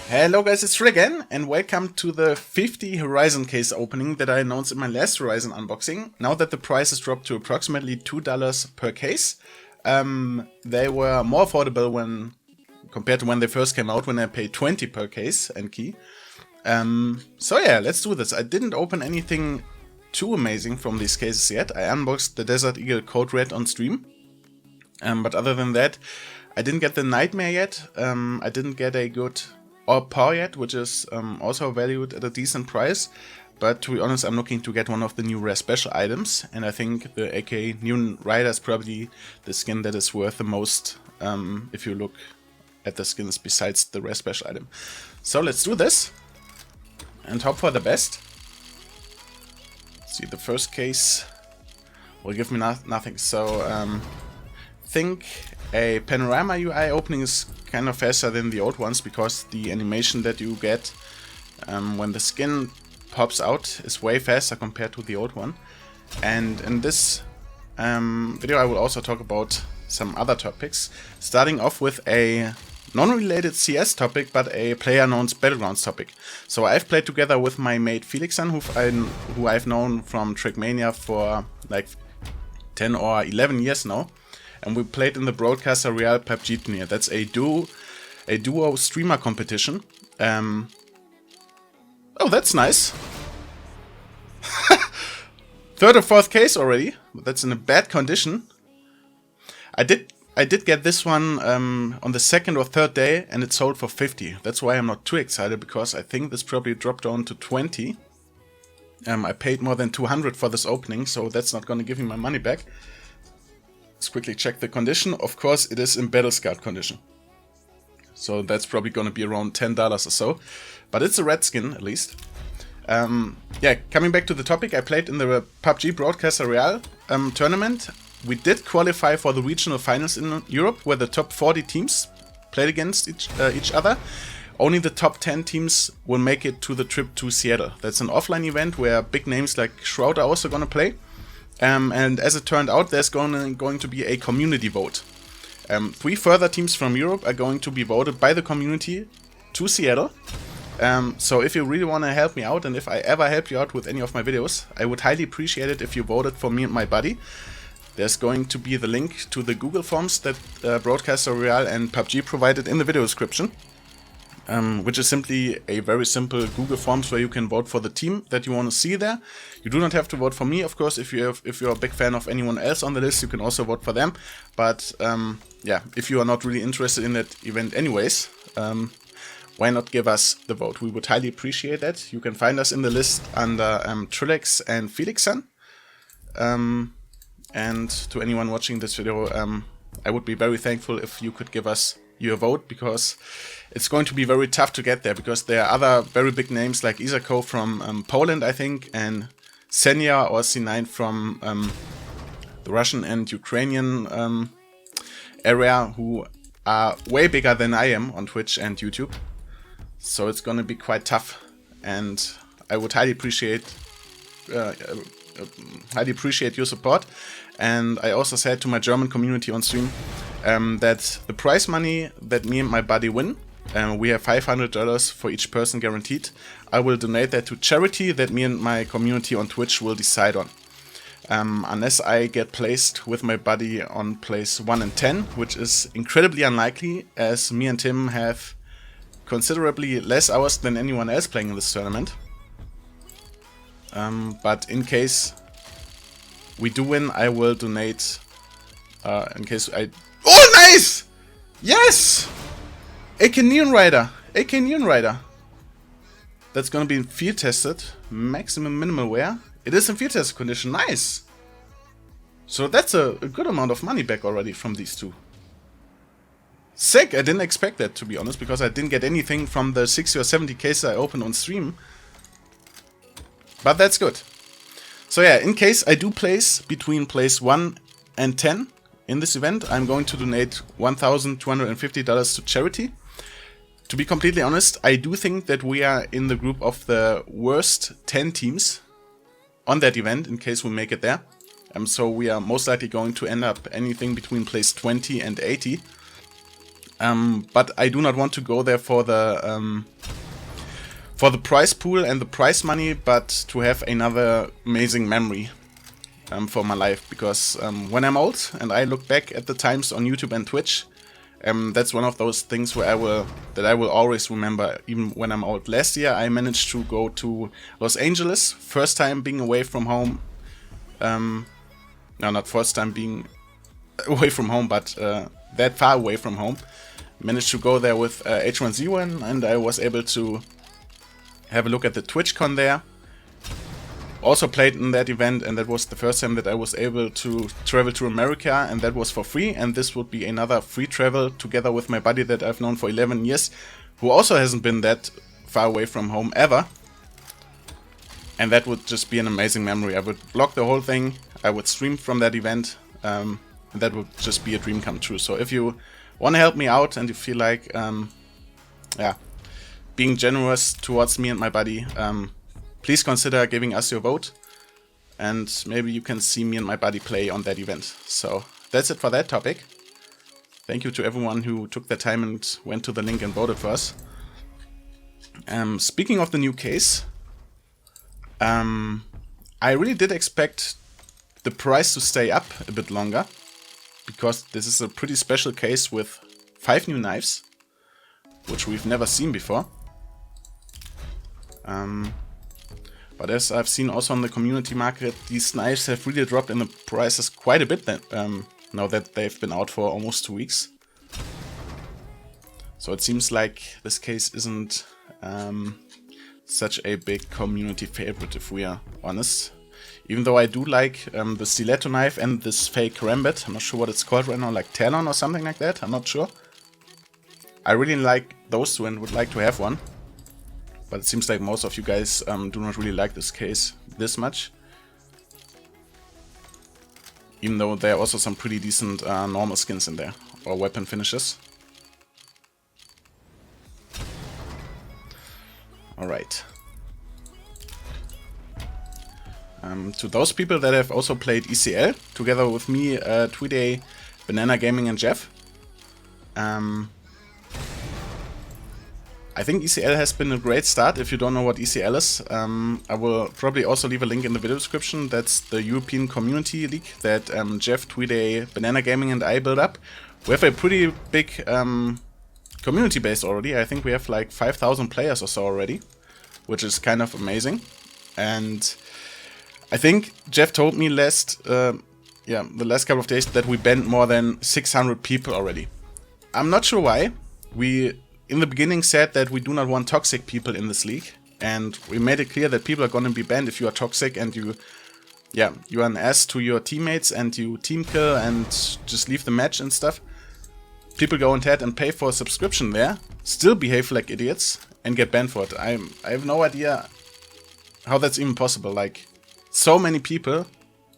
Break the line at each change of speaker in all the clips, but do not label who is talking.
Hello guys, it's Rick again, and welcome to the 50 Horizon case opening that I announced in my last Horizon unboxing. Now that the price has dropped to approximately $2 per case, they were more affordable when compared to when they first came out, when I paid 20 per case and key. So yeah, let's do this. I didn't open anything too amazing from these cases yet. I unboxed the Desert Eagle Code Red on stream, but other than that, I didn't get the Nightmare yet. I didn't get a good or Paw yet, which is also valued at a decent price. But to be honest, I'm looking to get one of the new rare special items, and I think the AK New Rider is probably the skin that is worth the most if you look at the skins besides the rare special item. So let's do this and hope for the best. See, the first case will give me nothing. So think a panorama UI opening is kind of faster than the old ones, because the animation that you get when the skin pops out is way faster compared to the old one. And in this video I will also talk about some other topics, starting off with a non-related CS topic but a PlayerUnknown's Battlegrounds topic. So I've played together with my mate Felixan, who I've known from Trackmania for like 10 or 11 years now. And we played in the Broadcaster Real PUBG turnier. That's a duo streamer competition. Oh, that's nice. Third or fourth case already. That's in a bad condition. I did get this one on the second or third day, and it sold for 50. That's why I'm not too excited, because I think this probably dropped down to 20. I paid more than 200 for this opening, so that's not going to give me my money back. Let's quickly check the condition. Of course, it is in battle scarred condition. So that's probably going to be around $10 or so. But it's a red skin, at least. Yeah, coming back to the topic, I played in the PUBG Broadcaster Real tournament. We did qualify for the regional finals in Europe, where the top 40 teams played against each other. Only the top 10 teams will make it to the trip to Seattle. That's an offline event where big names like Shroud are also going to play. And as it turned out, there's going to be a community vote. 3 further teams from Europe are going to be voted by the community to Seattle. So if you really want to help me out, and if I ever help you out with any of my videos, I would highly appreciate it if you voted for me and my buddy. There's going to be the link to the Google Forms that Broadcaster Real and PUBG provided in the video description. Which is simply a very simple Google Forms where you can vote for the team that you want to see there. You do not have to vote for me, of course. If you're a big fan of anyone else on the list, you can also vote for them. But yeah, if you are not really interested in that event anyways, why not give us the vote? We would highly appreciate that. You can find us in the list under Trilex and Felixan. And to anyone watching this video, I would be very thankful if you could give us your vote, because it's going to be very tough to get there, because there are other very big names like Isako from Poland, I think, and Senya or C9 from the Russian and Ukrainian area, who are way bigger than I am on Twitch and YouTube. So it's going to be quite tough, and I would highly appreciate your support. And I also said to my German community on stream that the prize money that me and my buddy win, we have $500 for each person guaranteed. I will donate that to charity that me and my community on Twitch will decide on. Unless I get placed with my buddy on place 1 and 10, which is incredibly unlikely, as me and Tim have considerably less hours than anyone else playing in this tournament. But in case we do win, I will donate. In case I... Oh, nice! Yes! AK Neon Rider. AK Neon Rider. That's gonna be field tested. Maximum minimal wear. It is in field test condition. Nice! So that's a good amount of money back already from these two. Sick! I didn't expect that, to be honest, because I didn't get anything from the 60 or 70 cases I opened on stream. But that's good. So yeah, in case I do place between place 1 and 10 in this event, I'm going to donate $1,250 to charity. To be completely honest, I do think that we are in the group of the worst 10 teams on that event, in case we make it there. So we are most likely going to end up anything between place 20 and 80. But I do not want to go there for the prize pool and the prize money, but to have another amazing memory for my life. Because when I'm old and I look back at the times on YouTube and Twitch, that's one of those things where I will always remember, even when I'm old. Last year I managed to go to Los Angeles, first time being away from home. No, not first time being away from home, but that far away from home. Managed to go there with H1Z1, and I was able to have a look at the TwitchCon there. Also played in that event, and that was the first time that I was able to travel to America, and that was for free. And this would be another free travel together with my buddy that I've known for 11 years, who also hasn't been that far away from home ever. And that would just be an amazing memory. I would vlog the whole thing, I would stream from that event, and that would just be a dream come true. So if you want to help me out and you feel like being generous towards me and my buddy, please consider giving us your vote, and maybe you can see me and my buddy play on that event. So that's it for that topic. Thank you to everyone who took the time and went to the link and voted for us. Speaking of the new case, I really did expect the price to stay up a bit longer, because this is a pretty special case with 5 new knives, which we've never seen before. But as I've seen also on the community market, these knives have really dropped in the prices quite a bit now that they've been out for almost 2 weeks. So it seems like this case isn't such a big community favorite, if we are honest. Even though I do like the stiletto knife and this fake karambit. I'm not sure what it's called right now, like Talon or something like that. I'm not sure. I really like those two and would like to have one. But it seems like most of you guys do not really like this case this much. Even though there are also some pretty decent normal skins in there, or weapon finishes. Alright. To those people that have also played ECL, together with me, Tweeday, Banana Gaming and Jeff. I think ECL has been a great start. If you don't know what ECL is, I will probably also leave a link in the video description. That's the European Community League that Jeff, Tweeday, Banana Gaming and I built up. We have a pretty big community base already. I think we have like 5,000 players or so already, which is kind of amazing. And I think Jeff told me the last couple of days that we banned more than 600 people already. I'm not sure why. We in the beginning said that we do not want toxic people in this league, and we made it clear that people are going to be banned if you are toxic and you are an ass to your teammates and you team kill and just leave the match and stuff. People go ahead and pay for a subscription there, still behave like idiots, and get banned for it. I have no idea how that's even possible. Like, so many people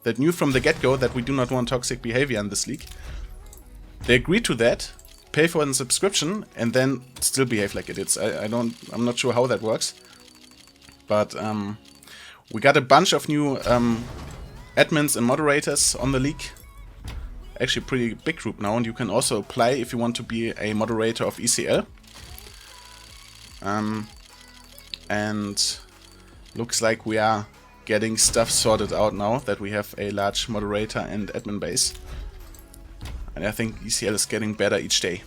that knew from the get-go that we do not want toxic behavior in this league. They agreed to that, pay for a subscription, and then still behave like idiots. I'm not sure how that works. But we got a bunch of new admins and moderators on the league. Actually a pretty big group now, and you can also apply if you want to be a moderator of ECL. And looks like we are getting stuff sorted out now that we have a large moderator and admin base. And I think ECL is getting better each day.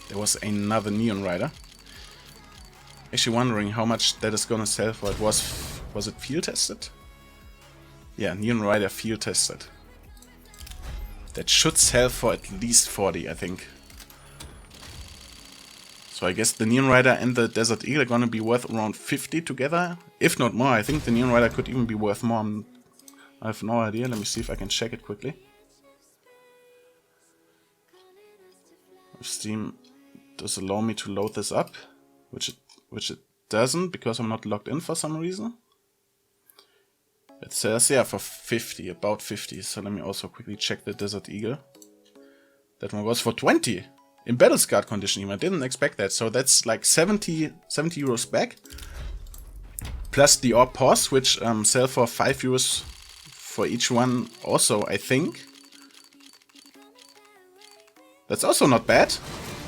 There was another Neon Rider. Actually wondering how much that is gonna sell for. Was it field tested? Yeah, Neon Rider field tested. That should sell for at least 40, I think. So I guess the Neon Rider and the Desert Eagle are gonna be worth around 50 together, if not more. I think the Neon Rider could even be worth more. I have no idea. Let me see if I can check it quickly. If Steam does allow me to load this up, which it doesn't because I'm not logged in for some reason. It says, yeah, for 50, about 50. So let me also quickly check the Desert Eagle. That one was for 20 in battle scarred condition even. I didn't expect that. So that's like 70 euros back. Plus the Orb Pause, which sell for 5 euros for each one also, I think. That's also not bad.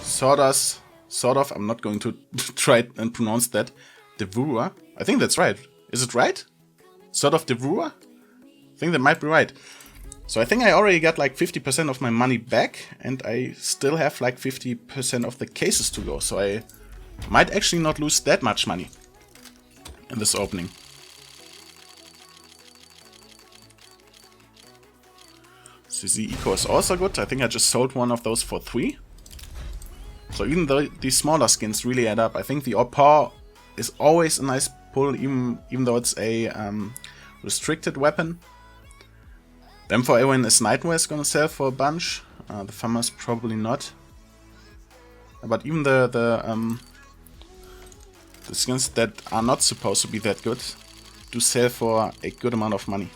Sort of, I'm not going to try and pronounce that. Devura. I think that's right. Is it right? Sort of Devura? I think that might be right. So I think I already got like 50% of my money back, and I still have like 50% of the cases to go. So I might actually not lose that much money in this opening. CZ Eco is also good. I think I just sold one of those for 3. So even though these smaller skins really add up, I think the Paw is always a nice pull, even though it's a restricted weapon. Then for everyone is Nightmare is gonna sell for a bunch. The Farmers probably not. But even the skins that are not supposed to be that good do sell for a good amount of money.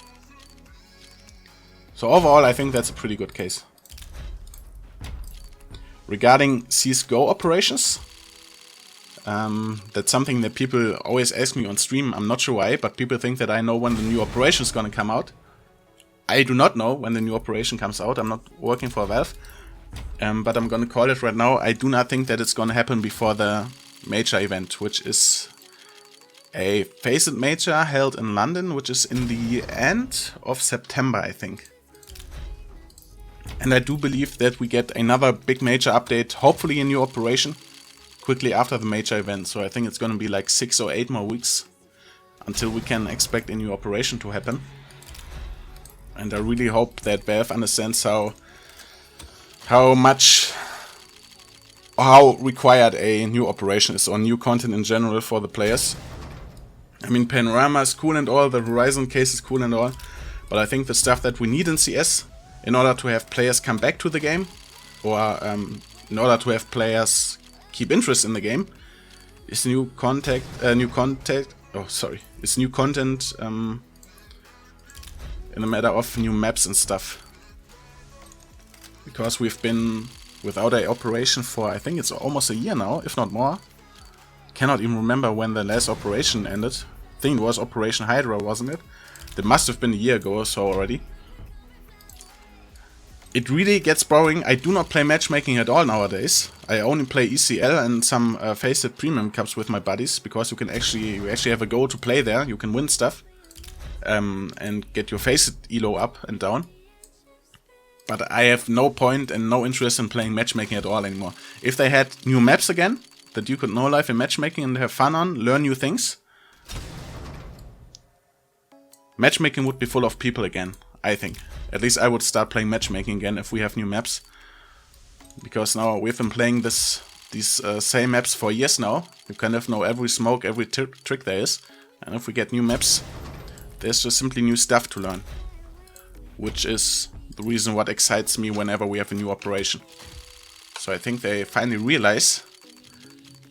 So overall, I think that's a pretty good case. Regarding CSGO operations, that's something that people always ask me on stream. I'm not sure why, but people think that I know when the new operation is gonna come out. I do not know when the new operation comes out. I'm not working for Valve, but I'm gonna call it right now. I do not think that it's gonna happen before the major event, which is a Faceit major held in London, which is in the end of September, I think. And I do believe that we get another big major update, hopefully a new operation, quickly after the major event. So I think it's going to be like 6 or 8 more weeks until we can expect a new operation to happen. And I really hope that Valve understands how required a new operation is, or new content in general for the players. I mean, Panorama is cool and all, the Horizon case is cool and all, but I think the stuff that we need in CS in order to have players come back to the game, or in order to have players keep interest in the game, is new content in a matter of new maps and stuff. Because we've been without a operation for, I think it's almost a year now, if not more. Cannot even remember when the last operation ended. I think it was Operation Hydra, wasn't it? That must have been a year ago or so already. It really gets boring. I do not play matchmaking at all nowadays. I only play ECL and some Faceit Premium Cups with my buddies, because you actually have a goal to play there. You can win stuff and get your Faceit elo up and down. But I have no point and no interest in playing matchmaking at all anymore. If they had new maps again that you could know live in matchmaking and have fun on, learn new things, matchmaking would be full of people again, I think. At least I would start playing matchmaking again if we have new maps. Because now we've been playing these same maps for years now. You kind of know every smoke, every trick there is. And if we get new maps, there's just simply new stuff to learn. Which is the reason what excites me whenever we have a new operation. So I think they finally realize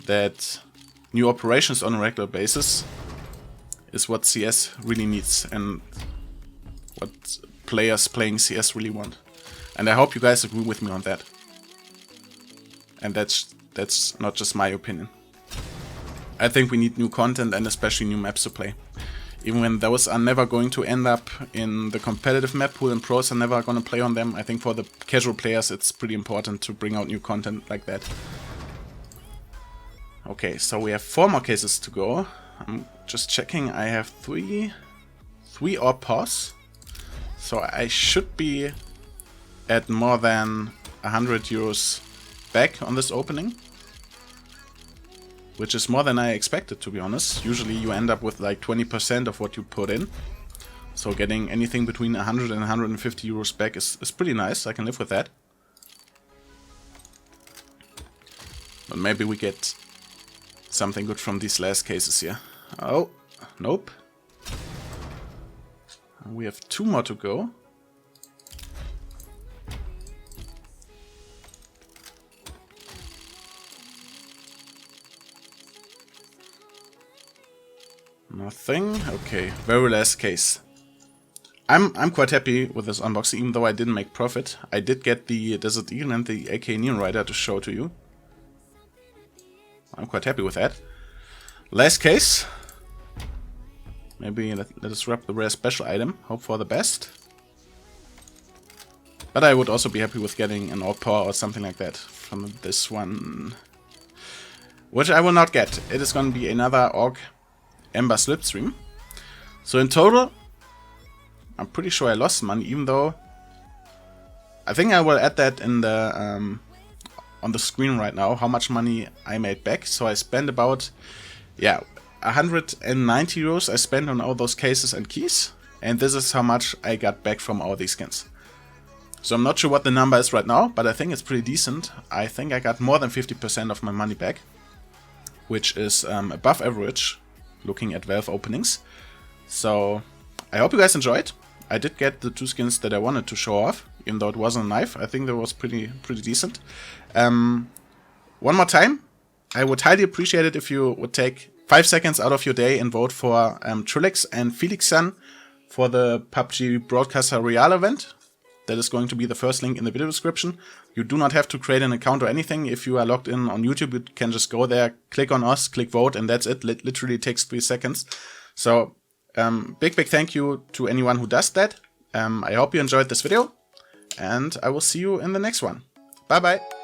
that new operations on a regular basis is what CS really needs, and what players playing CS really want. And I hope you guys agree with me on that. And that's not just my opinion. I think we need new content and especially new maps to play. Even when those are never going to end up in the competitive map pool and pros are never going to play on them, I think for the casual players it's pretty important to bring out new content like that. Okay, so we have 4 more cases to go. I'm just checking. I have 3 or pause. So I should be at more than 100 euros back on this opening. Which is more than I expected, to be honest. Usually you end up with like 20% of what you put in. So getting anything between 100 and 150 euros back is pretty nice. I can live with that. But maybe we get something good from these last cases here. Oh, nope. We have 2 more to go. Nothing. Okay, very last case. I'm quite happy with this unboxing, even though I didn't make profit. I did get the Desert Eagle and the AK Neon Rider to show to you. I'm quite happy with that. Last case. Maybe let us grab the rare special item. Hope for the best. But I would also be happy with getting an orc paw or something like that from this one. Which I will not get. It is going to be another orc ember slipstream. So in total, I'm pretty sure I lost money, even though I think I will add that in the on the screen right now, how much money I made back. So I spent about, yeah, 190 euros I spent on all those cases and keys. And this is how much I got back from all these skins. So I'm not sure what the number is right now, but I think it's pretty decent. I think I got more than 50% of my money back, which is above average, looking at Valve openings. So I hope you guys enjoyed. I did get the 2 skins that I wanted to show off, even though it wasn't a knife. I think that was pretty decent. One more time, I would highly appreciate it if you would take 5 seconds out of your day and vote for Trilix and Felixson for the PUBG Broadcaster Royale event. That is going to be the first link in the video description. You do not have to create an account or anything. If you are logged in on YouTube, you can just go there, click on us, click vote, and that's it. Literally takes 3 seconds. So big thank you to anyone who does that. I hope you enjoyed this video, and I will see you in the next one. Bye bye.